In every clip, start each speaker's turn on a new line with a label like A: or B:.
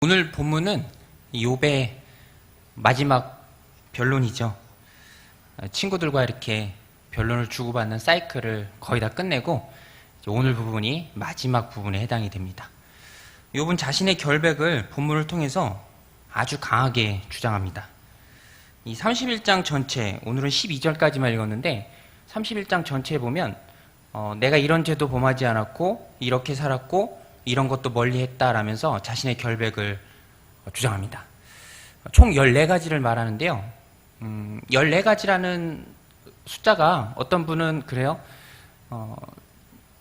A: 오늘 본문은 욥의 마지막 변론이죠. 친구들과 이렇게 변론을 주고받는 사이클을 거의 다 끝내고 오늘 부분이 마지막 부분에 해당이 됩니다. 욥은 자신의 결백을 본문을 통해서 아주 강하게 주장합니다. 이 31장 전체, 오늘은 12절까지만 읽었는데 31장 전체에 보면 내가 이런 죄도 범하지 않았고 이렇게 살았고 이런 것도 멀리했다라면서 자신의 결백을 주장합니다. 총 14가지를 말하는데요. 14가지라는 숫자가 어떤 분은 그래요.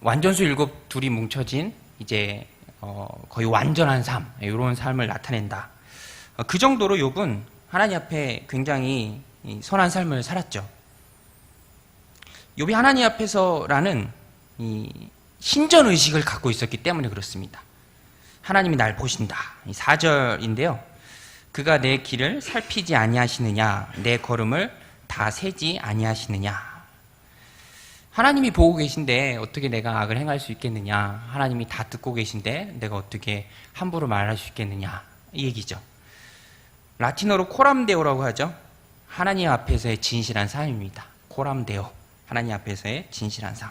A: 완전수 7 둘이 뭉쳐진 이제 거의 완전한 삶, 이런 삶을 나타낸다. 그 정도로 욥은 하나님 앞에 굉장히 선한 삶을 살았죠. 욥이 하나님 앞에서라는 이 신전의식을 갖고 있었기 때문에 그렇습니다. 하나님이 날 보신다. 4절인데요. 그가 내 길을 살피지 아니하시느냐, 내 걸음을 다 세지 아니하시느냐. 하나님이 보고 계신데 어떻게 내가 악을 행할 수 있겠느냐, 하나님이 다 듣고 계신데 내가 어떻게 함부로 말할 수 있겠느냐, 이 얘기죠. 라틴어로 코람데오라고 하죠. 하나님 앞에서의 진실한 삶입니다. 코람데오, 하나님 앞에서의 진실한 삶.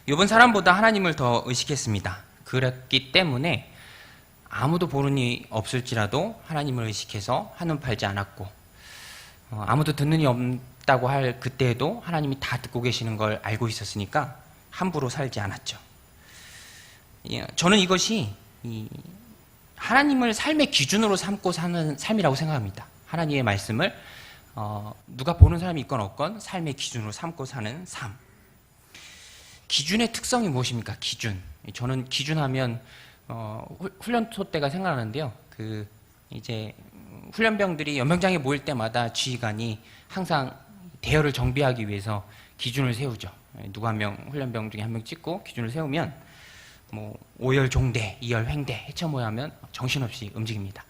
A: 욥은 사람보다 하나님을 더 의식했습니다. 그랬기 때문에 아무도 보는 이 없을지라도 하나님을 의식해서 한눈 팔지 않았고, 아무도 듣는 이 없다고 할 그때에도 하나님이 다 듣고 계시는 걸 알고 있었으니까 함부로 살지 않았죠. 저는 이것이 하나님을 삶의 기준으로 삼고 사는 삶이라고 생각합니다. 하나님의 말씀을 누가 보는 사람이 있건 없건 삶의 기준으로 삼고 사는 삶. 기준의 특성이 무엇입니까? 기준. 저는 기준하면 훈련소 때가 생각나는데요. 이제 훈련병들이 연병장에 모일 때마다 지휘관이 항상 대열을 정비하기 위해서 기준을 세우죠. 누구 한 명, 훈련병 중에 한 명 찍고 기준을 세우면 5열 종대, 2열 횡대, 해처모하면 정신없이 움직입니다.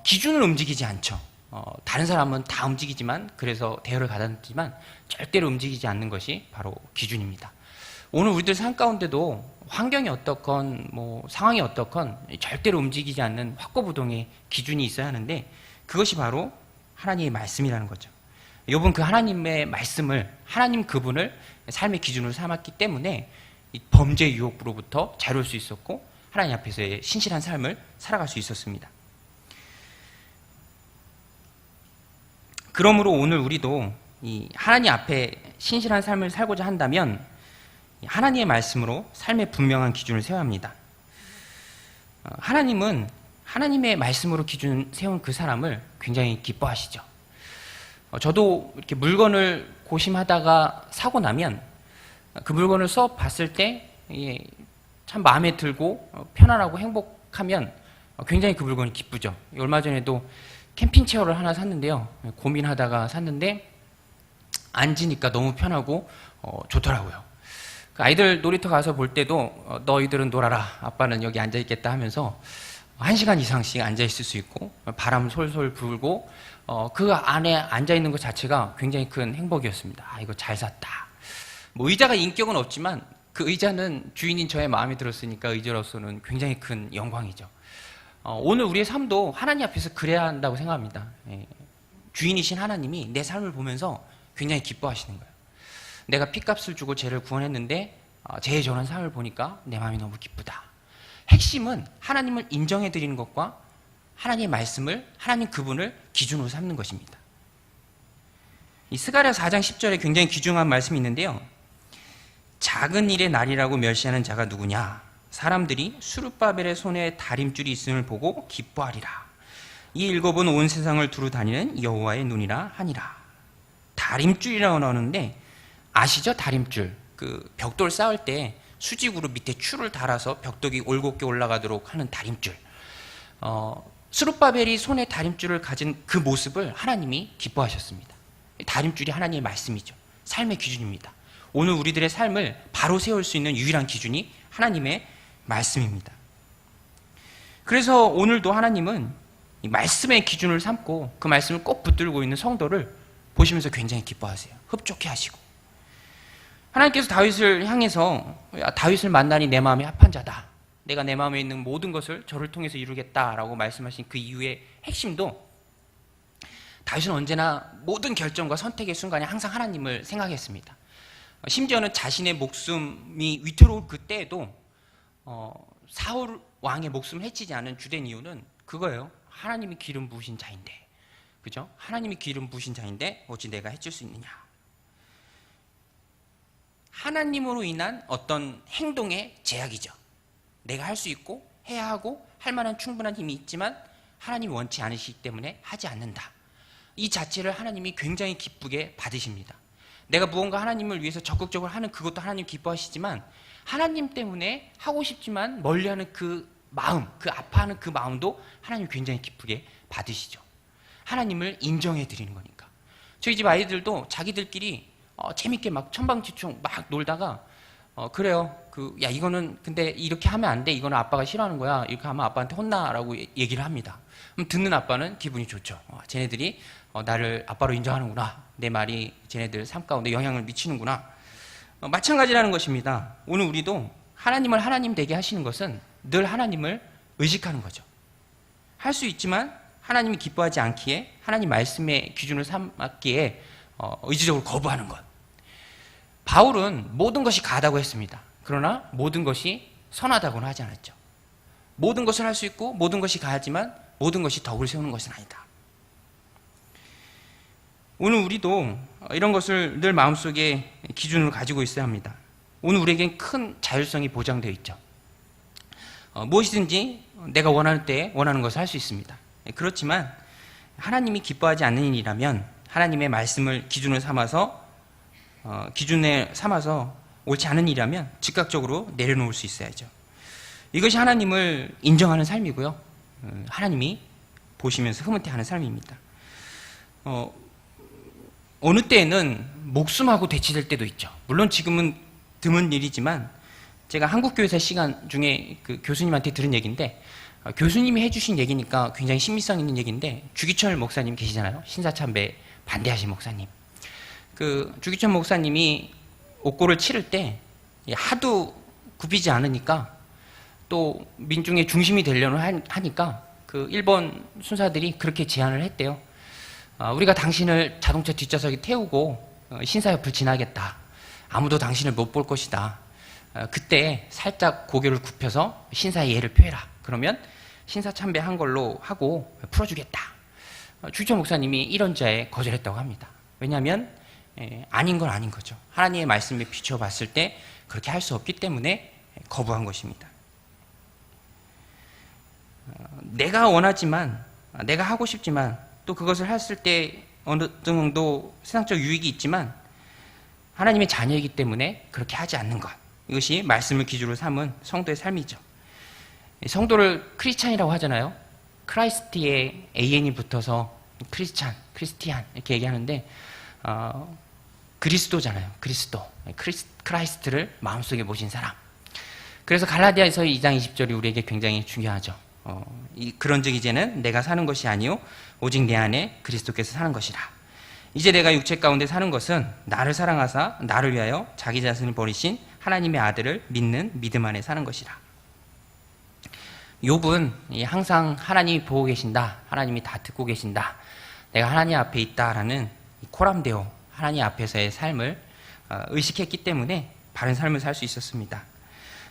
A: 기준을 움직이지 않죠. 다른 사람은 다 움직이지만, 그래서 대열을 가다듬지만 절대로 움직이지 않는 것이 바로 기준입니다. 오늘 우리들 삶 가운데도 환경이 어떻건 상황이 어떻건 절대로 움직이지 않는 확고부동의 기준이 있어야 하는데, 그것이 바로 하나님의 말씀이라는 거죠. 욥은 그 하나님의 말씀을, 하나님 그분을 삶의 기준으로 삼았기 때문에 이 범죄 유혹으로부터 자유로울 수 있었고 하나님 앞에서의 신실한 삶을 살아갈 수 있었습니다. 그러므로 오늘 우리도 이 하나님 앞에 신실한 삶을 살고자 한다면 하나님의 말씀으로 삶의 분명한 기준을 세워야 합니다. 하나님은 하나님의 말씀으로 기준 세운 그 사람을 굉장히 기뻐하시죠. 저도 이렇게 물건을 고심하다가 사고 나면 그 물건을 써 봤을 때 참 마음에 들고 편안하고 행복하면 굉장히 그 물건이 기쁘죠. 얼마 전에도 캠핑 체어를 하나 샀는데요. 고민하다가 샀는데 앉으니까 너무 편하고 좋더라고요. 아이들 놀이터 가서 볼 때도 너희들은 놀아라, 아빠는 여기 앉아있겠다 하면서 1시간 이상씩 앉아있을 수 있고 바람 솔솔 불고 그 안에 앉아있는 것 자체가 굉장히 큰 행복이었습니다. 이거 잘 샀다. 의자가 인격은 없지만 그 의자는 주인인 저의 마음에 들었으니까 의자로서는 굉장히 큰 영광이죠. 오늘 우리의 삶도 하나님 앞에서 그래야 한다고 생각합니다. 주인이신 하나님이 내 삶을 보면서 굉장히 기뻐하시는 거예요. 내가 핏값을 주고 죄를 구원했는데 죄에 전한 삶을 보니까 내 마음이 너무 기쁘다. 핵심은 하나님을 인정해드리는 것과 하나님의 말씀을, 하나님 그분을 기준으로 삼는 것입니다. 이 스가랴 4장 10절에 굉장히 귀중한 말씀이 있는데요. 작은 일의 날이라고 멸시하는 자가 누구냐? 사람들이 수룹바벨의 손에 다림줄이 있음을 보고 기뻐하리라. 이 일곱은 온 세상을 두루 다니는 여호와의 눈이라 하니라. 다림줄이라고 나오는데 아시죠? 다림줄. 그 벽돌 쌓을 때 수직으로 밑에 줄을 달아서 벽돌이 올곧게 올라가도록 하는 다림줄. 수룹바벨이 손에 다림줄을 가진 그 모습을 하나님이 기뻐하셨습니다. 다림줄이 하나님의 말씀이죠. 삶의 기준입니다. 오늘 우리들의 삶을 바로 세울 수 있는 유일한 기준이 하나님의 말씀입니다. 그래서 오늘도 하나님은 이 말씀의 기준을 삼고 그 말씀을 꼭 붙들고 있는 성도를 보시면서 굉장히 기뻐하세요. 흡족해 하시고. 하나님께서 다윗을 향해서 다윗을 만나니 내 마음이 합한 자다. 내가 내 마음에 있는 모든 것을 저를 통해서 이루겠다라고 말씀하신 그 이유의 핵심도 다윗은 언제나 모든 결정과 선택의 순간에 항상 하나님을 생각했습니다. 심지어는 자신의 목숨이 위태로울 그때에도 사울 왕의 목숨을 해치지 않은 주된 이유는 그거예요. 하나님이 기름 부으신 자인데, 그죠? 하나님이 기름 부으신 자인데 어찌 내가 해칠 수 있느냐. 하나님으로 인한 어떤 행동의 제약이죠. 내가 할 수 있고 해야 하고 할 만한 충분한 힘이 있지만 하나님이 원치 않으시기 때문에 하지 않는다. 이 자체를 하나님이 굉장히 기쁘게 받으십니다. 내가 무언가 하나님을 위해서 적극적으로 하는 그것도 하나님 기뻐하시지만 하나님 때문에 하고 싶지만 멀리하는 그 마음, 그 아파하는 그 마음도 하나님 굉장히 기쁘게 받으시죠. 하나님을 인정해 드리는 거니까. 저희 집 아이들도 자기들끼리 재밌게 막 천방지축 막 놀다가 그래요. 야 이거는 근데 이렇게 하면 안 돼. 이거는 아빠가 싫어하는 거야. 이렇게 하면 아빠한테 혼나라고 얘기를 합니다. 그럼 듣는 아빠는 기분이 좋죠. 쟤네들이 나를 아빠로 인정하는구나. 내 말이 쟤네들 삶 가운데 영향을 미치는구나. 마찬가지라는 것입니다. 오늘 우리도 하나님을 하나님 되게 하시는 것은 늘 하나님을 의식하는 거죠. 할 수 있지만 하나님이 기뻐하지 않기에 하나님 말씀의 기준을 삼았기에 의지적으로 거부하는 것. 바울은 모든 것이 가하다고 했습니다. 그러나 모든 것이 선하다고는 하지 않았죠. 모든 것을 할 수 있고 모든 것이 가하지만 모든 것이 덕을 세우는 것은 아니다. 오늘 우리도 이런 것을 늘 마음속에 기준으로 가지고 있어야 합니다. 오늘 우리에겐 큰 자율성이 보장되어 있죠. 무엇이든지 내가 원하는 때에 원하는 것을 할 수 있습니다. 그렇지만 하나님이 기뻐하지 않는 일이라면 하나님의 말씀을 기준을 삼아서 옳지 않은 일이라면 즉각적으로 내려놓을 수 있어야죠. 이것이 하나님을 인정하는 삶이고요. 하나님이 보시면서 흐뭇해하는 삶입니다. 어느 때에는 목숨하고 대치될 때도 있죠. 물론 지금은 드문 일이지만 제가 한국교회사 시간 중에 그 교수님한테 들은 얘기인데 교수님이 해주신 얘기니까 굉장히 신빙성 있는 얘기인데 주기철 목사님 계시잖아요. 신사참배 반대하신 목사님. 그 주기철 목사님이 옥고를 치를 때 하도 굽히지 않으니까 또 민중의 중심이 되려고 하니까 그 일본 순사들이 그렇게 제안을 했대요. 우리가 당신을 자동차 뒷좌석에 태우고 신사옆을 지나겠다. 아무도 당신을 못 볼 것이다. 그때 살짝 고개를 굽혀서 신사의 예를 표해라. 그러면 신사 참배한 걸로 하고 풀어주겠다. 주기철 목사님이 이런 자에 거절했다고 합니다. 왜냐하면 아닌 건 아닌 거죠. 하나님의 말씀에 비춰봤을 때 그렇게 할 수 없기 때문에 거부한 것입니다. 내가 원하지만 내가 하고 싶지만 또 그것을 했을 때 어느 정도 세상적 유익이 있지만 하나님의 자녀이기 때문에 그렇게 하지 않는 것. 이것이 말씀을 기준으로 삼은 성도의 삶이죠. 성도를 크리스찬이라고 하잖아요. 크라이스트에 AN이 붙어서 크리스티안 이렇게 얘기하는데 그리스도잖아요. 크라이스트를 마음속에 모신 사람. 그래서 갈라디아서 2장 20절이 우리에게 굉장히 중요하죠. 그런즉 이제는 내가 사는 것이 아니요 오직 내 안에 그리스도께서 사는 것이라. 이제 내가 육체 가운데 사는 것은 나를 사랑하사 나를 위하여 자기 자신을 버리신 하나님의 아들을 믿는 믿음 안에 사는 것이라. 욥은 항상 하나님이 보고 계신다. 하나님이 다 듣고 계신다. 내가 하나님 앞에 있다라는 코람데오 하나님 앞에서의 삶을 의식했기 때문에 바른 삶을 살 수 있었습니다.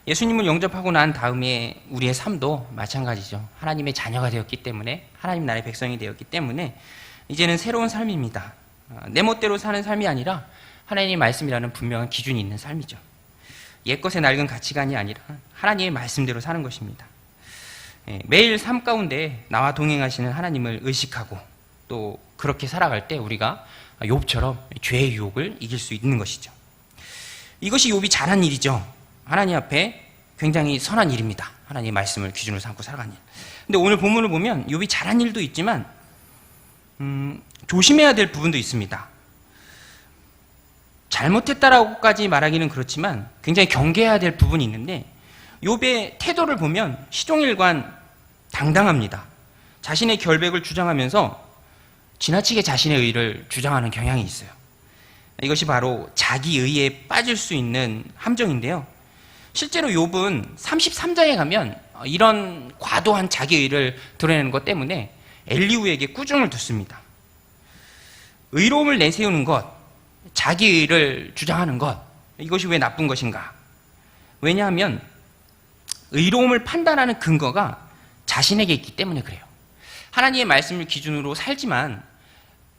A: 예수님을 영접하고 난 다음에 우리의 삶도 마찬가지죠. 하나님의 자녀가 되었기 때문에 하나님 나라의 백성이 되었기 때문에 이제는 새로운 삶입니다. 내 멋대로 사는 삶이 아니라 하나님의 말씀이라는 분명한 기준이 있는 삶이죠. 옛것의 낡은 가치관이 아니라 하나님의 말씀대로 사는 것입니다. 매일 삶 가운데 나와 동행하시는 하나님을 의식하고 또 그렇게 살아갈 때 우리가 욥처럼 죄의 유혹을 이길 수 있는 것이죠. 이것이 욥이 잘한 일이죠. 하나님 앞에 굉장히 선한 일입니다. 하나님의 말씀을 기준으로 삼고 살아가는 일. 근데 오늘 본문을 보면 욥이 잘한 일도 있지만 조심해야 될 부분도 있습니다. 잘못했다라고까지 말하기는 그렇지만 굉장히 경계해야 될 부분이 있는데 욥의 태도를 보면 시종일관 당당합니다. 자신의 결백을 주장하면서 지나치게 자신의 의를 주장하는 경향이 있어요. 이것이 바로 자기 의에 빠질 수 있는 함정인데요. 실제로 욥은 33장에 가면 이런 과도한 자기의를 드러내는 것 때문에 엘리후에게 꾸중을 듣습니다. 의로움을 내세우는 것, 자기의를 주장하는 것, 이것이 왜 나쁜 것인가? 왜냐하면 의로움을 판단하는 근거가 자신에게 있기 때문에 그래요. 하나님의 말씀을 기준으로 살지만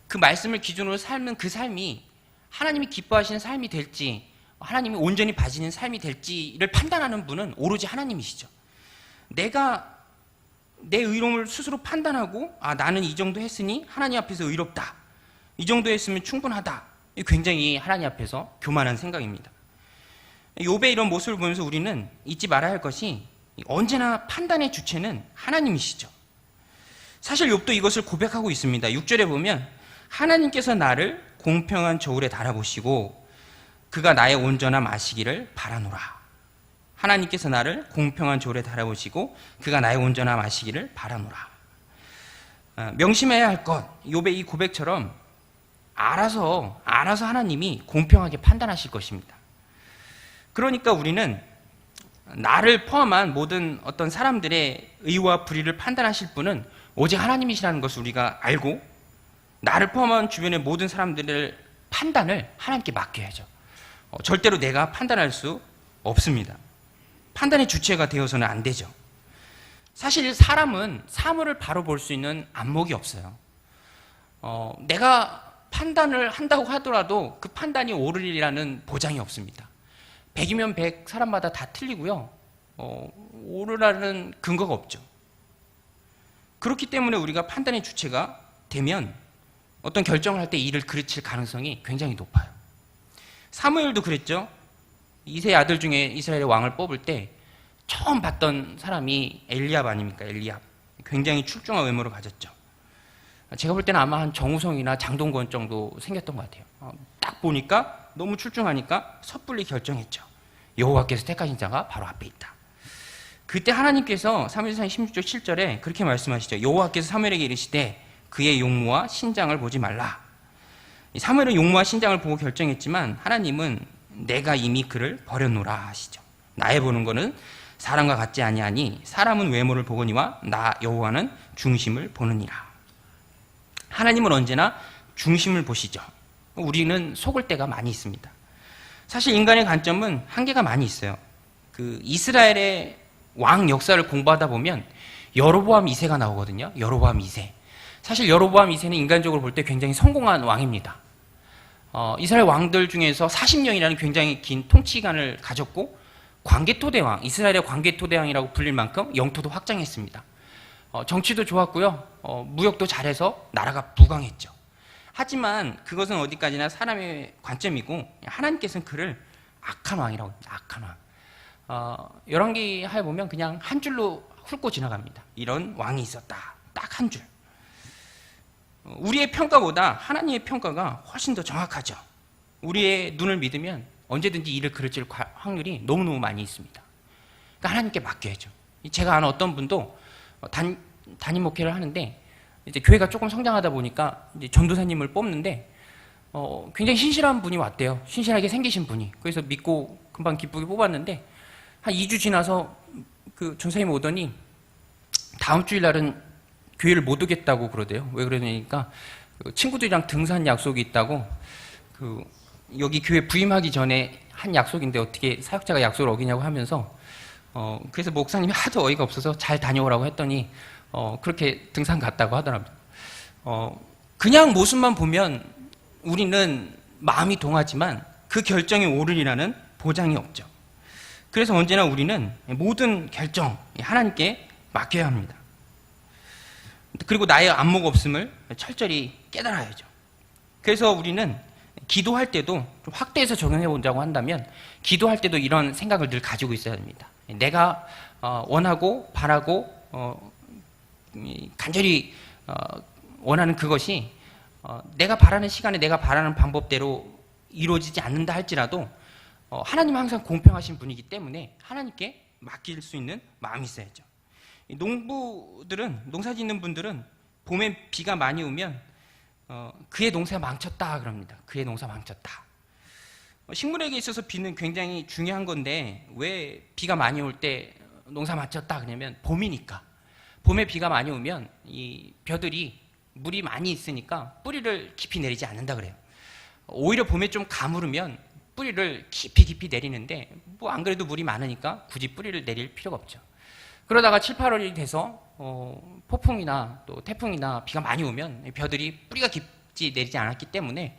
A: 그 말씀을 기준으로 살면 그 삶이 하나님이 기뻐하시는 삶이 될지, 하나님이 온전히 봐지는 삶이 될지를 판단하는 분은 오로지 하나님이시죠. 내가 내 의로움을 스스로 판단하고 나는 이 정도 했으니 하나님 앞에서 의롭다, 이 정도 했으면 충분하다, 굉장히 하나님 앞에서 교만한 생각입니다. 욥의 이런 모습을 보면서 우리는 잊지 말아야 할 것이 언제나 판단의 주체는 하나님이시죠. 사실 욥도 이것을 고백하고 있습니다. 6절에 보면 하나님께서 나를 공평한 저울에 달아보시고 그가 나의 온전함 아시기를 바라노라. 하나님께서 나를 공평한 저울에 달아보시고 그가 나의 온전함 아시기를 바라노라. 명심해야 할 것, 욥의 이 고백처럼 알아서 하나님이 공평하게 판단하실 것입니다. 그러니까 우리는 나를 포함한 모든 어떤 사람들의 의와 불의를 판단하실 분은 오직 하나님이시라는 것을 우리가 알고 나를 포함한 주변의 모든 사람들의 판단을 하나님께 맡겨야죠. 절대로 내가 판단할 수 없습니다. 판단의 주체가 되어서는 안 되죠. 사실 사람은 사물을 바로 볼 수 있는 안목이 없어요. 내가 판단을 한다고 하더라도 그 판단이 옳으리라는 보장이 없습니다. 100이면 100 사람마다 다 틀리고요. 옳으라는 근거가 없죠. 그렇기 때문에 우리가 판단의 주체가 되면 어떤 결정을 할 때 이를 그르칠 가능성이 굉장히 높아요. 사무엘도 그랬죠. 이세의 아들 중에 이스라엘의 왕을 뽑을 때 처음 봤던 사람이 엘리압 아닙니까? 엘리압. 굉장히 출중한 외모를 가졌죠. 제가 볼 때는 아마 한 정우성이나 장동건 정도 생겼던 것 같아요. 딱 보니까 너무 출중하니까 섣불리 결정했죠. 여호와께서 택하신 자가 바로 앞에 있다. 그때 하나님께서 사무엘상 16절 7절에 그렇게 말씀하시죠. 여호와께서 사무엘에게 이르시되 그의 용모와 신장을 보지 말라. 사무엘은 용모와 신장을 보고 결정했지만 하나님은 내가 이미 그를 버려놓으라 하시죠. 나의 보는 것은 사람과 같지 아니하니 사람은 외모를 보거니와 나 여호와는 중심을 보느니라. 하나님은 언제나 중심을 보시죠. 우리는 속을 때가 많이 있습니다. 사실 인간의 관점은 한계가 많이 있어요. 그 이스라엘의 왕 역사를 공부하다 보면 여로보암 2세가 나오거든요. 여로보암 2세. 사실 여로보암 2세는 인간적으로 볼 때 굉장히 성공한 왕입니다. 이스라엘 왕들 중에서 40년이라는 굉장히 긴 통치기간을 가졌고 광개토대왕, 이스라엘의 광개토대왕이라고 불릴 만큼 영토도 확장했습니다. 정치도 좋았고요. 무역도 잘해서 나라가 부강했죠. 하지만 그것은 어디까지나 사람의 관점이고 하나님께서는 그를 악한 왕이라고 합니다. 악한 왕. 열왕기하에 보면 그냥 한 줄로 훑고 지나갑니다. 이런 왕이 있었다. 딱 한 줄. 우리의 평가보다 하나님의 평가가 훨씬 더 정확하죠. 우리의 눈을 믿으면 언제든지 이를 그르칠 확률이 너무너무 많이 있습니다. 그러니까 하나님께 맡겨야죠. 제가 아는 어떤 분도 담임 목회를 하는데 이제 교회가 조금 성장하다 보니까 이제 전도사님을 뽑는데 굉장히 신실한 분이 왔대요. 신실하게 생기신 분이. 그래서 믿고 금방 기쁘게 뽑았는데 한 2주 지나서 그 전사님이 오더니 다음 주일날은 교회를 못 오겠다고 그러대요. 왜 그러냐니까 친구들이랑 등산 약속이 있다고 여기 교회 부임하기 전에 한 약속인데 어떻게 사역자가 약속을 어기냐고 하면서 그래서 목사님이 하도 어이가 없어서 잘 다녀오라고 했더니 그렇게 등산 갔다고 하더랍니다. 그냥 모습만 보면 우리는 마음이 동하지만 그 결정이 옳으리라는 보장이 없죠. 그래서 언제나 우리는 모든 결정 하나님께 맡겨야 합니다. 그리고 나의 안목 없음을 철저히 깨달아야죠. 그래서 우리는 기도할 때도 좀 확대해서 적용해 보자고 한다면 기도할 때도 이런 생각을 늘 가지고 있어야 합니다. 내가 원하고 바라고 간절히 원하는 그것이 내가 바라는 시간에 내가 바라는 방법대로 이루어지지 않는다 할지라도 하나님은 항상 공평하신 분이기 때문에 하나님께 맡길 수 있는 마음이 있어야죠. 농사 짓는 분들은 봄에 비가 많이 오면 그의 농사가 망쳤다 그럽니다. 그의 농사 망쳤다. 식물에게 있어서 비는 굉장히 중요한 건데 왜 비가 많이 올 때 농사 마쳤다 그러냐면 봄이니까. 봄에 비가 많이 오면 이 벼들이 물이 많이 있으니까 뿌리를 깊이 내리지 않는다 그래요. 오히려 봄에 좀 가물으면 뿌리를 깊이 내리는데 뭐 안 그래도 물이 많으니까 굳이 뿌리를 내릴 필요가 없죠. 그러다가 7, 8월이 돼서 폭풍이나 또 태풍이나 비가 많이 오면 벼들이 뿌리가 깊이 내리지 않았기 때문에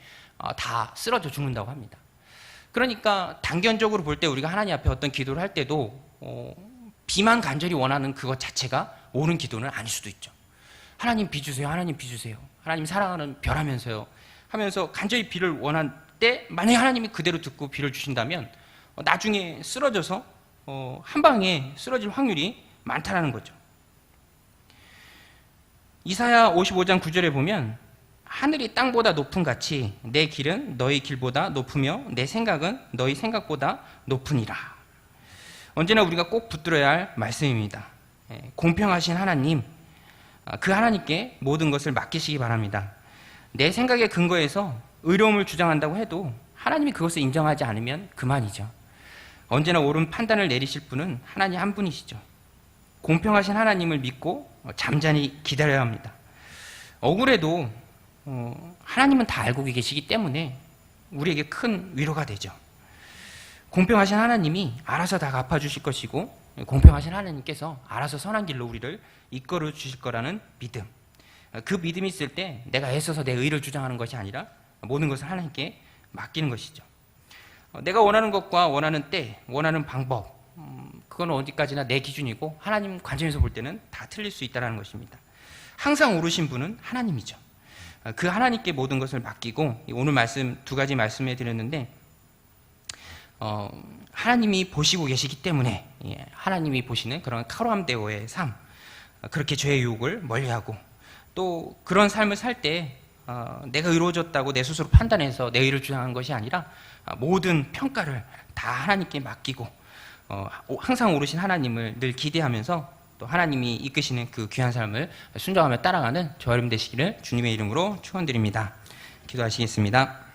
A: 다 쓰러져 죽는다고 합니다. 그러니까 단견적으로 볼 때 우리가 하나님 앞에 어떤 기도를 할 때도 비만 간절히 원하는 그것 자체가 옳은 기도는 아닐 수도 있죠. 하나님 비 주세요. 하나님 비 주세요. 하나님 사랑하는 벼라면서요. 하면서 간절히 비를 원할 때 만약에 하나님이 그대로 듣고 비를 주신다면 나중에 쓰러져서 한 방에 쓰러질 확률이 많다라는 거죠. 이사야 55장 9절에 보면 하늘이 땅보다 높은 같이 내 길은 너희 길보다 높으며 내 생각은 너희 생각보다 높으니라. 언제나 우리가 꼭 붙들어야 할 말씀입니다. 공평하신 하나님, 그 하나님께 모든 것을 맡기시기 바랍니다. 내 생각에 근거해서 의로움을 주장한다고 해도 하나님이 그것을 인정하지 않으면 그만이죠. 언제나 옳은 판단을 내리실 분은 하나님 한 분이시죠. 공평하신 하나님을 믿고 잠잠히 기다려야 합니다. 억울해도 하나님은 다 알고 계시기 때문에 우리에게 큰 위로가 되죠. 공평하신 하나님이 알아서 다 갚아주실 것이고 공평하신 하나님께서 알아서 선한 길로 우리를 이끌어 주실 거라는 믿음, 그 믿음이 있을 때 내가 애써서 내 의를 주장하는 것이 아니라 모든 것을 하나님께 맡기는 것이죠. 내가 원하는 것과 원하는 때, 원하는 방법, 그건 어디까지나 내 기준이고 하나님 관점에서 볼 때는 다 틀릴 수 있다는 것입니다. 항상 오르신 분은 하나님이죠. 그 하나님께 모든 것을 맡기고 오늘 말씀 두 가지 말씀해 드렸는데 하나님이 보시고 계시기 때문에 하나님이 보시는 그런 카로암데오의 삶, 그렇게 죄의 유혹을 멀리하고 또 그런 삶을 살 때 내가 의로워졌다고 내 스스로 판단해서 내 의를 주장하는 것이 아니라 모든 평가를 다 하나님께 맡기고 항상 오르신 하나님을 늘 기대하면서 또 하나님이 이끄시는 그 귀한 삶을 순종하며 따라가는 저와 여러분 되시기를 주님의 이름으로 축원드립니다. 기도하시겠습니다.